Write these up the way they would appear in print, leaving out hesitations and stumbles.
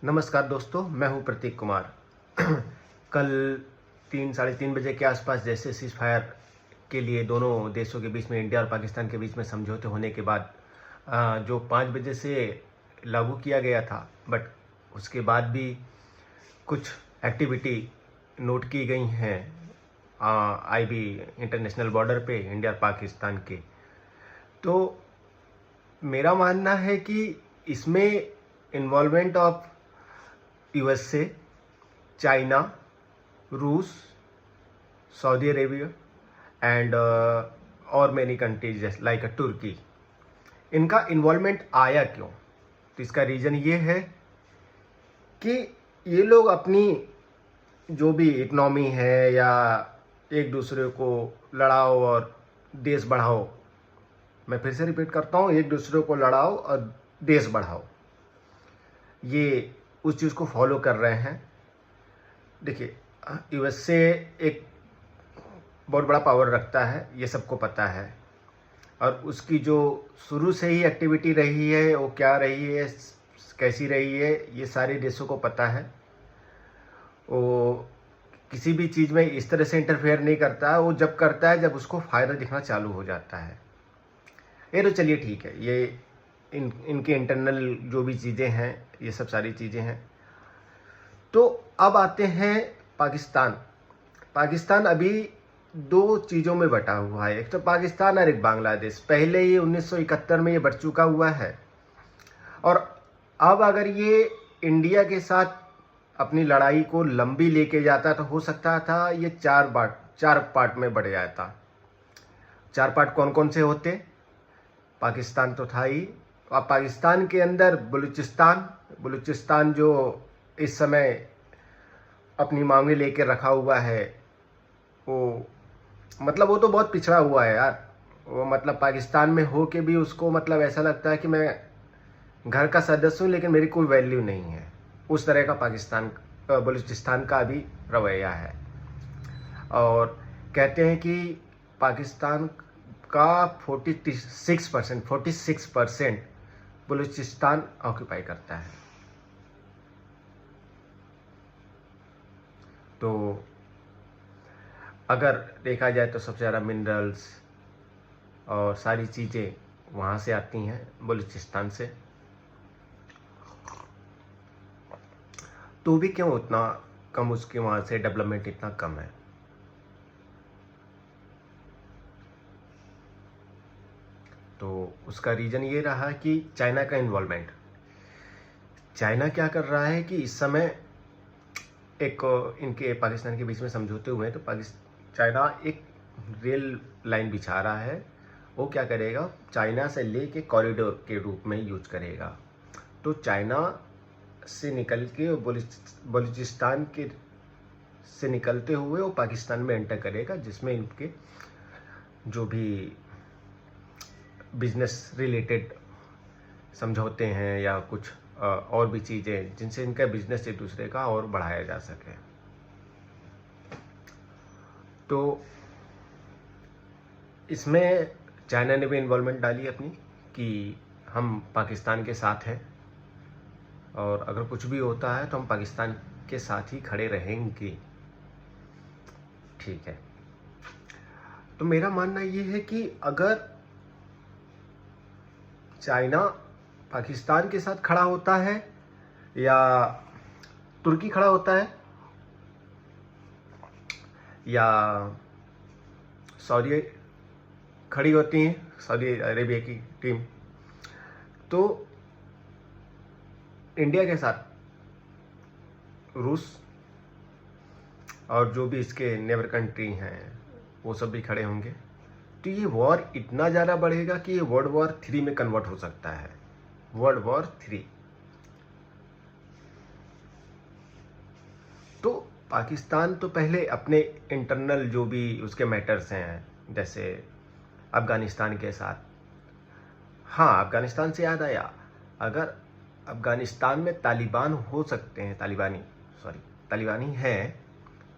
नमस्कार दोस्तों, मैं हूं प्रतीक कुमार। कल 3 साढ़े 3 बजे के आसपास जैसे सीज़ फायर के लिए दोनों देशों के बीच में, इंडिया और पाकिस्तान के बीच में समझौते होने के बाद जो 5 बजे से लागू किया गया था, बट उसके बाद भी कुछ एक्टिविटी नोट की गई हैं आईबी इंटरनेशनल बॉर्डर पे इंडिया और पाकिस्तान के। तो मेरा मानना है कि इसमें इन्वॉल्वमेंट ऑफ यूएसए, चाइना, रूस, सऊदी अरेबिया एंड और मैनी कंट्रीज लाइक तुर्की, इनका इन्वॉल्वमेंट आया क्यों? तो इसका रीज़न ये है कि ये लोग अपनी जो भी इकनॉमी है या एक दूसरे को लड़ाओ और देश बढ़ाओ, मैं फिर से रिपीट करता हूँ, एक दूसरे को लड़ाओ और देश बढ़ाओ, ये उस चीज़ को फॉलो कर रहे हैं। देखिए, यूएसए एक बहुत बड़ा पावर रखता है, ये सबको पता है, और उसकी जो शुरू से ही एक्टिविटी रही है वो क्या रही है, कैसी रही है, ये सारे देशों को पता है। वो किसी भी चीज़ में इस तरह से इंटरफेयर नहीं करता है, वो जब करता है जब उसको फ़ायदा दिखना चालू हो जाता है। ये तो चलिए ठीक है, ये इनके इंटरनल जो भी चीज़ें हैं, ये सब सारी चीज़ें हैं। तो अब आते हैं पाकिस्तान। पाकिस्तान अभी दो चीज़ों में बटा हुआ है, एक तो पाकिस्तान और एक बांग्लादेश। पहले ही 1971 में ये बट चुका हुआ है, और अब अगर ये इंडिया के साथ अपनी लड़ाई को लंबी लेके जाता तो हो सकता था ये चार पार्ट में बढ़ जाता। 4 पार्ट कौन कौन से होते? पाकिस्तान तो था ही, अब पाकिस्तान के अंदर बलूचिस्तान जो इस समय अपनी मांगे लेकर रखा हुआ है, वो मतलब वो तो बहुत पिछड़ा हुआ है यार। वो मतलब पाकिस्तान में हो के भी उसको मतलब ऐसा लगता है कि मैं घर का सदस्य हूँ लेकिन मेरी कोई वैल्यू नहीं है। उस तरह का बलूचिस्तान का अभी रवैया है। और कहते हैं कि पाकिस्तान का 46% बलूचिस्तान ऑक्यूपाई करता है। तो अगर देखा जाए तो सबसे ज़्यादा मिनरल्स और सारी चीज़ें वहाँ से आती हैं, बलूचिस्तान से। तो भी क्यों उतना कम, उसके वहाँ से डेवलपमेंट इतना कम है? तो उसका रीज़न ये रहा कि चाइना का इन्वॉल्वमेंट। चाइना क्या कर रहा है कि इस समय एक इनके पाकिस्तान के बीच में समझौते हुए हैं, तो चाइना एक रेल लाइन बिछा रहा है। वो क्या करेगा, चाइना से लेके कॉरिडोर के रूप में यूज करेगा। तो चाइना से निकल के बलूचिस्तान के से निकलते हुए वो पाकिस्तान में एंटर करेगा, जिसमें इनके जो भी बिजनेस रिलेटेड समझौते हैं या कुछ और भी चीज़ें जिनसे इनका बिजनेस एक दूसरे का और बढ़ाया जा सके। तो इसमें चाइना ने भी इन्वॉल्वमेंट डाली अपनी कि हम पाकिस्तान के साथ हैं, और अगर कुछ भी होता है तो हम पाकिस्तान के साथ ही खड़े रहेंगे। ठीक है, तो मेरा मानना ये है कि अगर चाइना पाकिस्तान के साथ खड़ा होता है या तुर्की खड़ा होता है या सऊदी खड़ी होती है, सऊदी अरेबिया की टीम, तो इंडिया के साथ रूस और जो भी इसके नेबर कंट्री हैं वो सब भी खड़े होंगे। तो ये वॉर इतना ज़्यादा बढ़ेगा कि ये वर्ल्ड वॉर 3 में कन्वर्ट हो सकता है। World war 3। तो पाकिस्तान तो पहले अपने इंटरनल जो भी उसके मैटर्स हैं, जैसे अफ़गानिस्तान के साथ, हाँ अफ़गानिस्तान से याद आया, अगर अफ़गानिस्तान में तालिबान हो सकते हैं, तालिबानी हैं,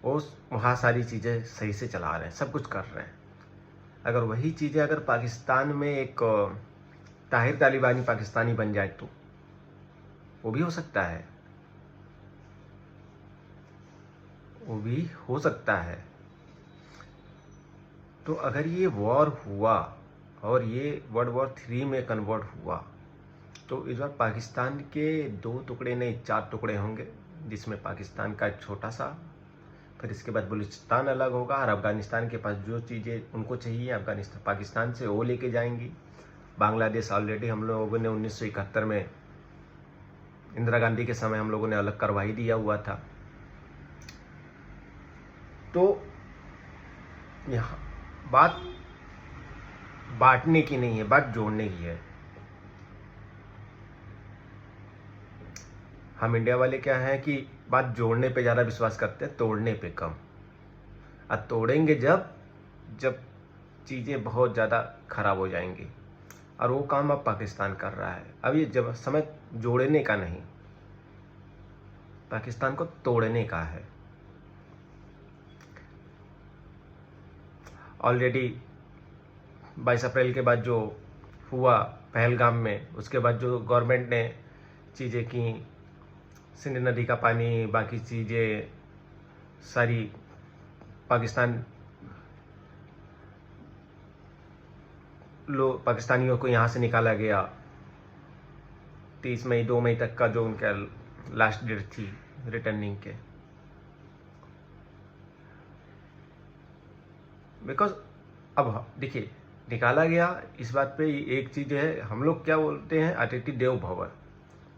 वो वहाँ सारी चीज़ें सही से चला रहे हैं, सब कुछ कर रहे हैं। अगर वही चीज़ें अगर पाकिस्तान में एक ताहिर तालिबानी पाकिस्तानी बन जाए तो वो भी हो सकता है। वो भी हो सकता है। तो अगर ये वॉर हुआ और ये वर्ल्ड वॉर 3 में कन्वर्ट हुआ तो इस बार पाकिस्तान के 2 टुकड़े नहीं 4 टुकड़े होंगे, जिसमें पाकिस्तान का एक छोटा सा, फिर इसके बाद बलूचिस्तान अलग होगा और अफ़गानिस्तान के पास जो चीज़ें उनको चाहिए अफ़गानिस्तान पाकिस्तान से वो लेके जाएंगी। बांग्लादेश ऑलरेडी हम लोगों ने 1971 में इंदिरा गांधी के समय हम लोगों ने अलग करवा ही दिया हुआ था। तो यहाँ बात बांटने की नहीं है, बात जोड़ने की है। हम इंडिया वाले क्या हैं कि बात जोड़ने पे ज़्यादा विश्वास करते हैं, तोड़ने पे कम। अब तोड़ेंगे जब चीज़ें बहुत ज़्यादा खराब हो जाएंगी, और वो काम अब पाकिस्तान कर रहा है। अब ये जब समय जोड़ने का नहीं, पाकिस्तान को तोड़ने का है। ऑलरेडी 22 अप्रैल के बाद जो हुआ पहलगाम में, उसके बाद जो गवर्नमेंट ने चीज़ें की, सिंध नदी का पानी, बाकी चीज़ें सारी पाकिस्तानियों को यहाँ से निकाला गया। 30 मई 2 मई तक का जो उनका लास्ट डेट थी रिटर्निंग के, बिकॉज अब देखिए निकाला गया। इस बात पे एक चीज़ है, हम लोग क्या बोलते हैं, अतिथि देव भव।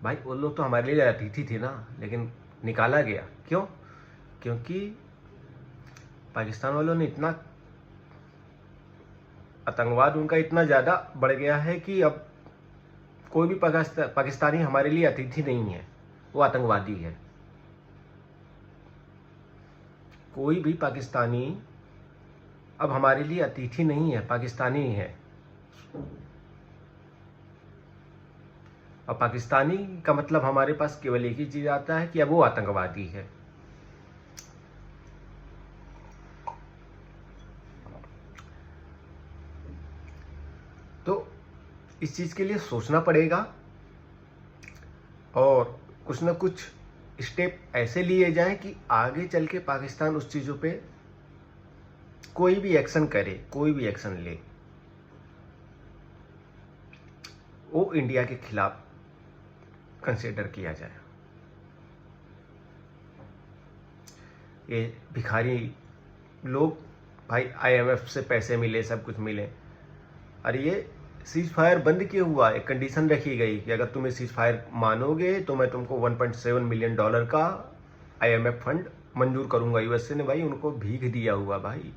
भाई वो लोग तो हमारे लिए अतिथि थे ना, लेकिन निकाला गया क्यों? क्योंकि पाकिस्तान वालों ने इतना, आतंकवाद उनका इतना ज़्यादा बढ़ गया है कि अब कोई भी पाकिस्तानी हमारे लिए अतिथि नहीं है, वो आतंकवादी है। कोई भी पाकिस्तानी अब हमारे लिए अतिथि नहीं है, पाकिस्तानी है। और पाकिस्तानी का मतलब हमारे पास केवल एक ही चीज़ आता है कि अब वो आतंकवादी है। तो इस चीज़ के लिए सोचना पड़ेगा और कुछ ना कुछ स्टेप ऐसे लिए जाएं कि आगे चल के पाकिस्तान उस चीज़ों पे कोई भी एक्शन करे, कोई भी एक्शन ले, वो इंडिया के खिलाफ कंसिडर किया जाए। ये भिखारी लोग, भाई IMF से पैसे मिले, सब कुछ मिले, और ये सीज फायर बंद क्यों हुआ? एक कंडीशन रखी गई कि अगर तुम्हें सीज फायर मानोगे तो मैं तुमको $1.7 मिलियन का IMF फंड मंजूर करूंगा। USA ने भाई उनको भीख दिया हुआ, भाई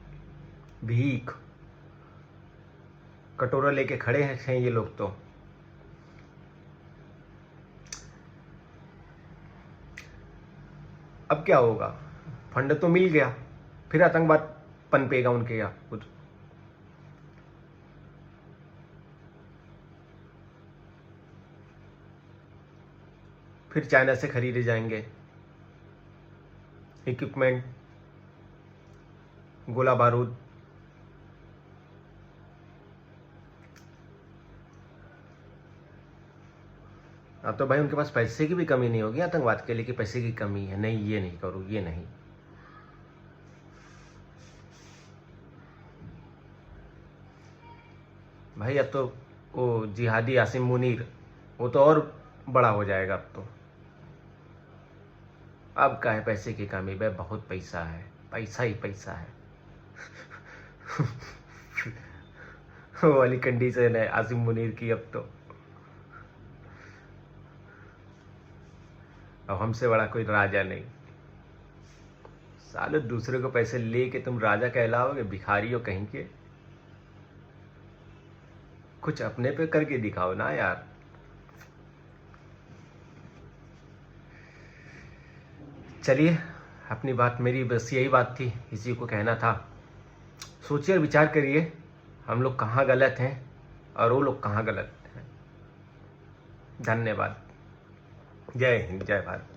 भीख, कटोरा लेके खड़े हैं ये लोग। तो अब क्या होगा? फंड तो मिल गया, फिर आतंकवाद पनपेगा उनके यहाँ खुद। फिर चाइना से खरीदे जाएंगे इक्विपमेंट, गोला बारूद। अब तो भाई उनके पास पैसे की भी कमी नहीं होगी आतंकवाद के लिए कि पैसे की कमी है, नहीं ये नहीं करो, ये नहीं। भाई अब तो वो जिहादी आसिम मुनीर, वो तो और बड़ा हो जाएगा। अब का है पैसे की कमी? भाई बहुत पैसा है, पैसा ही पैसा है। वो वाली कंडीशन है आसिम मुनीर की अब हमसे बड़ा कोई राजा नहीं। साले दूसरे को पैसे लेके तुम राजा कहलाओगे? भिखारी हो कहीं के। कुछ अपने पे करके दिखाओ ना यार। चलिए, अपनी बात, मेरी बस यही बात थी, इसी को कहना था। सोचिए और विचार करिए, हम लोग कहाँ गलत हैं और वो लोग कहाँ गलत हैं। धन्यवाद। जय हिंद, जय भारत।